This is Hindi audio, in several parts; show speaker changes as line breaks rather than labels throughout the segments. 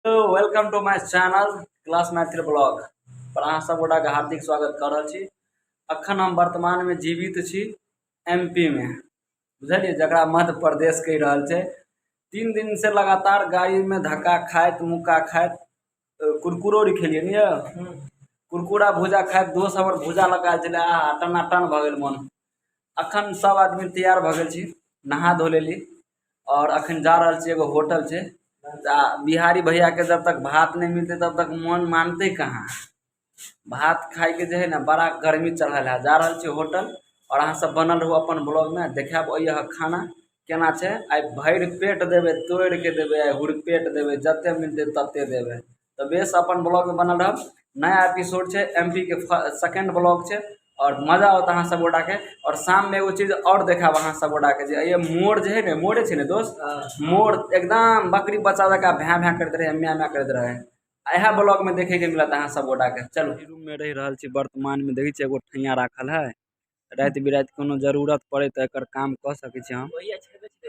Welcome to my channel class Maithil blog पर अहाँ सब गोटा के हार्दिक स्वागत कर रहा छी। अखन हम वर्तमान में जीवित छी एमपी में, बुझलिए, जकरा मध्य प्रदेश कह रहल छे। 3 दिन से लगातार गाड़ी में धक्का खाइत मुक्का खाइत कुरकुरो खेलिए नहीं कुरकुरा भुजा खाइत दोस्त हमर भुजा लगा चले टनाटन भ गेल मन। अखन सब आदमी तैयार भ गेल छी, नहा धो लेली और अखन जा रहल छी एगो होटल छे। बिहारी भैया के जब तक भात नहीं मिलते तब तक मन मानते कहाँ। भात खाए के जो है ना बड़ा गर्मी चढ़ल है। जा रहल छी होटल और अहाँ सब बनल रहो अपन ब्लॉग में देखाब यह खाना केना छे। आई भर पेट देवे, तोड़ के देवे, आई हुड़पेट देवे, जते मिलते तते देवे। तो बेस अपन ब्लॉग में बनल रह। नया एपिसोड छे, एमपी के सेकंड ब्लॉग छे और मजा आता अहाँ सब गोटा के। और शाम में एगो चीज और देखाब अहाँ सब गोटा के, ये मोर जो है ना, मोरे छे ने दोस्त, मोर एकदम बकरी बच्चा जका भैं भैं करते रहे, म्या म्या करते रहे। यह ब्लॉग में देखे के मिलत अहाँ सब गोटा के। चलो रूम में रह रहल छी वर्तमान में, देखी छे एगो ठैया राखल है। रात बिरात कोनो जरूरत पड़े तो एकर काम क सके छी हम।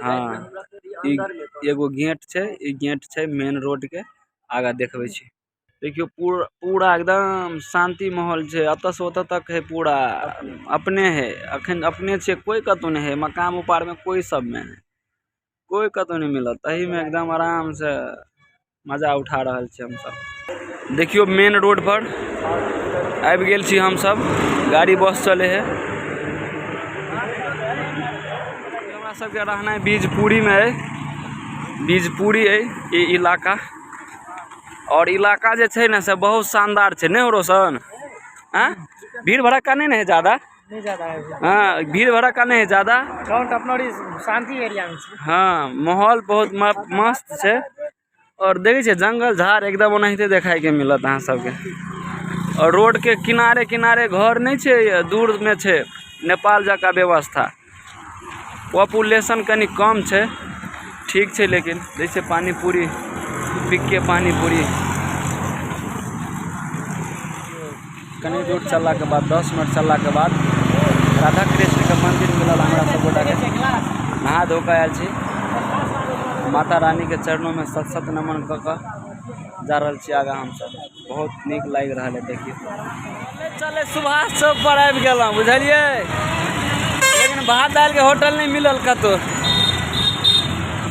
हाँ, एगो गेट छे, ई गेट छे मेन रोड के आगा देखबे छी। देखियो पूरा एकदम शांति माहौल छे, अत से ओत तक है पूरा अपने है। अखन अपने छे, कोई कतौ नहीं है। मकाम उपार में कोई सब में है, कोई कतौ नहीं मिलत। तही में एकदम आराम से मजा उठा रहल छे हम सब। देखियो मेन रोड पर आबि गेल छी हम सब, गाड़ी बस चले है। हमरा सबके रहना है बीजपुरी में है, बीजपुरी है ये इलाका। और इलाका जे छे ना से बहुत शानदार छे, नहीं हो रोशन? हाँ, भीड़ भड़का नहीं है ज्यादा,
नहीं ज्यादा है।
हाँ, भीड़ भड़का नहीं है ज्यादा।
अपना शांति एरिया में छे।
हाँ, माहौल बहुत मस्त छे। और देखे छे जंगल झाड़ एकदम ओनाहिते देखाई के मिलत अहाँ सबके। और रोड के किनारे किनारे घर नहीं छे, दूर में छे नेपाल जका व्यवस्था। पॉपुलेशन कनी कम छे, ठीक छे। लेकिन जैसे पानी पूरी पिक्के पानी पूरी कनी दूर चलला के बाद 10 मिनट चलला के बाद राधा कृष्ण के मंदिर मिलल हमरा सब गोटा के। नहा धो के आयल छी, माता रानी के चरणों में सत सत नमन क जा रहल छी आगा हम सब। बहुत नीक लाग रहा है। देखिए चले सुभाष चौक पर आबि गेलहुँ, बुझलिए। लेकिन भात दाल के होटल नहीं मिलल कतो।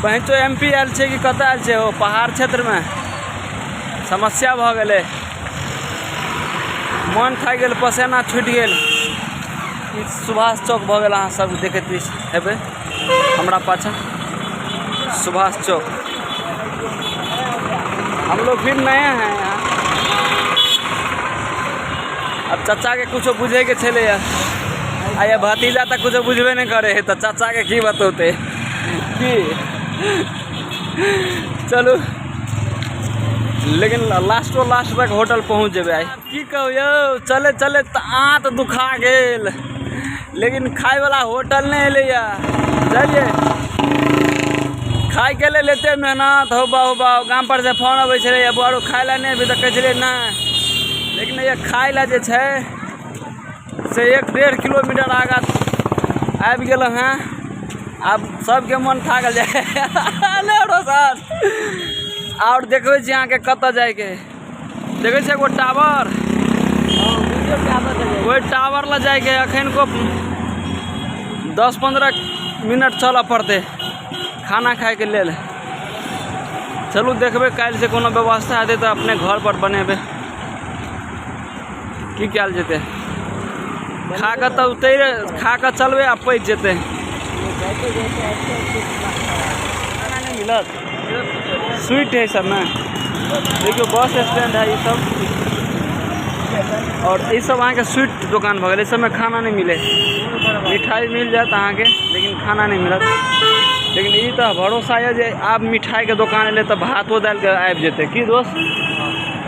पहुँचो एमपी आयल छे कि कत आयल छे, वो पहाड़ क्षेत्र में समस्या भ गेले। मन थाकि गेल, पसेना छूटि गेल। सुभाष चौक भ गेल, अहाँ सब देखैत हेबै हमरा पाछा सुभाष चौक। हम लोग फिर नए हैं यहाँ। अब चाचा के कुछ बुझे के छे, आ भतीजा तक कुछ बुझबे नहीं करे है, तो चाचा के की बतौते की। चलो लेकिन लास्ट तक होटल पहुँच जेबे। आई की कहू यो, चले चले आँत दुखा गेल, लेकिन खाए वाला होटल नहीं एले। चलिए खाए के लिए लेते मेहनत होबा गाँव पर से फोन अबै छे, बड़ो खाए ला नहीं अभी तक कहे ना। लेकिन ये खाए ला जे छे से 1-1.5 किलोमीटर आगा आबि गेल हैं। अब सबके मन थाकल जाए रोशन। और देखबे छी अहाँ के कत जाए के, देखे छे एगो टावर, वही टावर ला जाए के अखन को 10-15 मिनट चल पड़ते खाना खाए के लेल। चलू देखबे काल्हि से कोनो व्यवस्था हेतै तो अपने घर पर बनेबे। की कयल जेतै, खा के तो उतरे, खा के चलबे आ पैच जेतै। खाना नहीं मिलत, स्वीट है सब ना। देखियो बस स्टैंड है ये सब, और ये सब अहाँ के स्वीट दुकान भ गेल। सब में खाना नहीं मिले, मिठाई मिल जात अहाँ के लेकिन खाना नहीं मिलत। लेकिन ये तो भरोसा है जे आप मिठाई के दुकान एले तो भातो दाल के आबि जेते की दोस्त,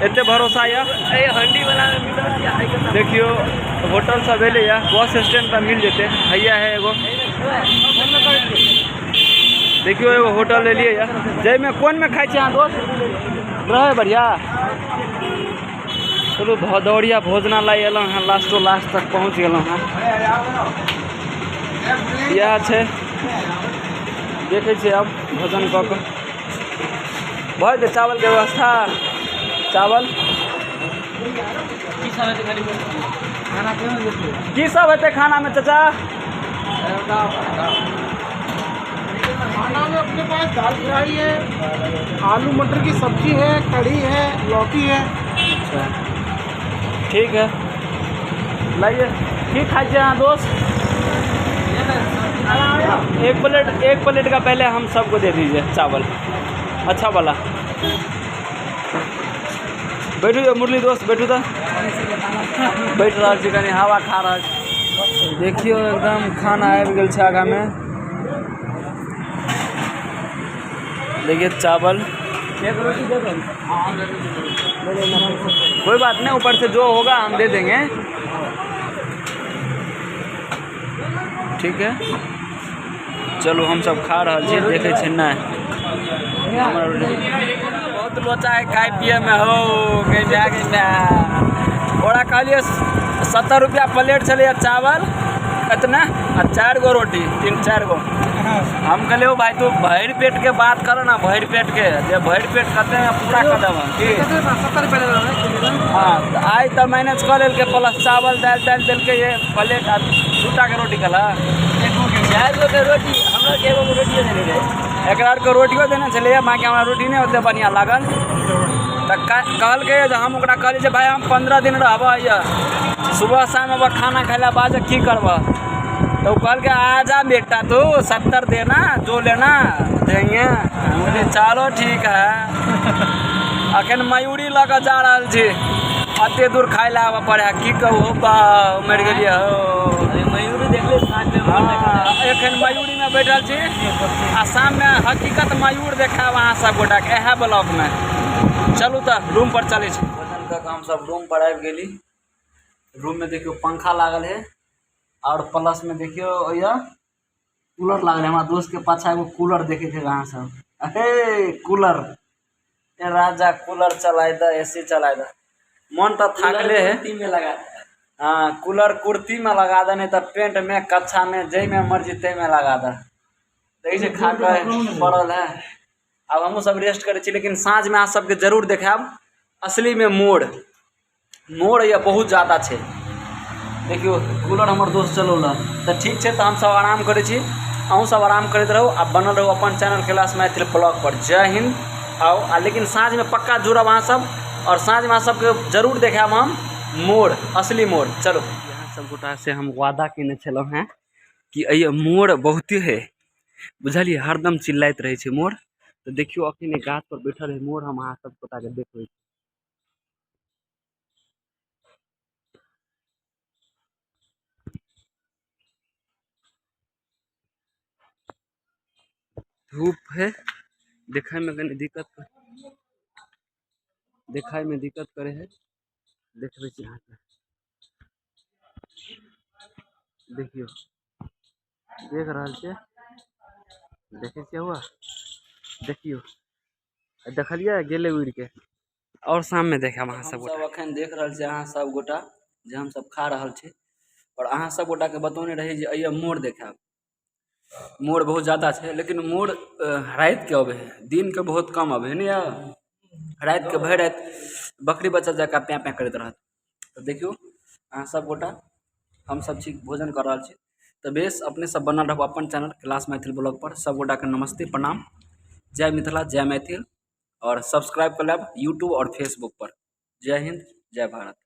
एते भरोसा है। हंडी वाला देखियो होटल सब एले या बस स्टैंड पर मिल जेते। भैया है एगो, देखियो एगो होटल ले लिए यार। जय में कौन में खाई छे दोस्त, रहे बढ़िया। चलो भदौरिया भोजनालय एलहुँ हैं, लास्ट तक पहुँच गेलहुँ हैं। यह छे, देखे छे अब भोजन क के। बहुत दे चावल के व्यवस्था चावल
खाना क्यों देते हैं?
की सब हेतै खाना में चाचा?
खाना में अपने पास दाल फ्राई है, आलू मटर की सब्जी है, कढ़ी है, लौकी है।
ठीक है लाइए की खाई छे अहाँ दोस्त? एक प्लेट का पहले हम सबको दे दीजिए चावल अच्छा वाला। बैठू जो मुरली दोस्त बैठू तो बैठ रहा छी कनी हवा खा रहा छी। देखियो एकदम खाना आबि गेल छै आगा में। देखिए चावल एक रोटी दे दो। कोई बात नहीं ऊपर से जो होगा हम दे देंगे। ठीक है चलो हम सब खा रहा छी देखे छी ना बहुत लोचा है खाए पिए में हो गई ओरा कहलिए 70 रुपया प्लेट चले चावल इतना और 4 गो रोटी 3-4 गो। हम कहलिए भाई तू भर पेट के बात करो ना भर पेट के जे भर पेट करते हैं पूरा कर देव। हाँ तो आज तो मैनेज कर लेल के प्लस चावल दाल दिल के ये प्लेट 2टा के रोटी कला 4 गो के रोटी हमरा के 1 गो रोटी देने रहे एक को रोटियो देने चले माँ के हमारा रोटी नहीं होते बढ़िया लागल तो कहल के हम ओकरा कहली भाई हम 15 दिन रहब सुबह शाम अब खाना खाला बाद की करब तो कहल के आजा बेटा तू 70 देना जो लेना देंगे। बोले चलो ठीक है अखन मयूरी लग जा रहा छी अते दूर खाए ला आबऽ पड़े की कहू बा मर गेलिए हो मयूरी देख ले एखन मयूरी में बैठल छी आ शाम में हकीकत मयूर देखाब अहाँ सब गोटा के इएह ब्लॉक में। चलू तो रूम पर चले छी। भोजन तक हम सब रूम पर आबि गेली। रूम में देखियो पंखा लागल है और प्लस में देखियो ये कूलर लागल है। हमारा दोस्त के पाछा एगो कूलर देखे थे अहाँ सब अहे कूलर ए राजा कूलर चलाए द एसी चलाए द मन तो थाकले है में लगा। हाँ कूलर कुर्ती में लगा दे नहीं तो पेंट में कच्छा में जै में मर्जी तै में लगा दे देखिए खा कर पड़ल है। अब हम सब रेस्ट करे छी लेकिन साँझ में आप सबके जरूर देखाब असली में मोड़ ये बहुत ज़्यादा है। देखियो कूलर हमार दोस्त चलो तो ठीक है तो हम सब आराम करे छी अहूँ सब आराम करते रहो आ बनल रहो अपन चैनल कैलाश मैथिल ब्लॉग पर। जय हिंद आओ लेकिन साँझ में पक्का जुड़ब अहाँ सब और साँझ में सबके जरूर देखाब हम मोड़ असली मोड़। चलो यहाँ सब गोटा से हम वादा केने छलौं हैं कि अये मोड़ बहुते है बुझलिए हरदम चिल्लाइत रहे छै मोड़। तो देखियो अखने गाछ पर बैठल है मोड़ हम अहाँ सब गोटा के देखबै। धूप है देखने में कनी दिक्कत करे है देखबै छी अहाँ के देखियो देख रहल छियै देखे छियै हुआ देखियो देखलिए गेले उड़ के और शाम में देखाब अहाँ सब गोटा। अखन देख रहल छियै अहाँ सब गोटा जे हम सब खा रहल छी और अहाँ सब गोटा के बतौने रही जे अइया मोड़ देखाब। मोड़ बहुत ज़्यादा है लेकिन मोड़ रात के अबे है दिन के बहुत कम अबे है नहीं रात के भर रात बकरी बच्चा जका प्याँ प्याँ करते रहत। तो देखियो अहाँ सब गोटा हम सब छी भोजन कर रहा छी तो बेस अपने सब बनल रहो अपन चैनल कैलाश मैथिल ब्लॉग पर। सब गोटा के नमस्ते प्रणाम जय मिथिला जय मैथिल और सब्सक्राइब कर लेब यूट्यूब और फेसबुक पर। जय हिंद जय भारत।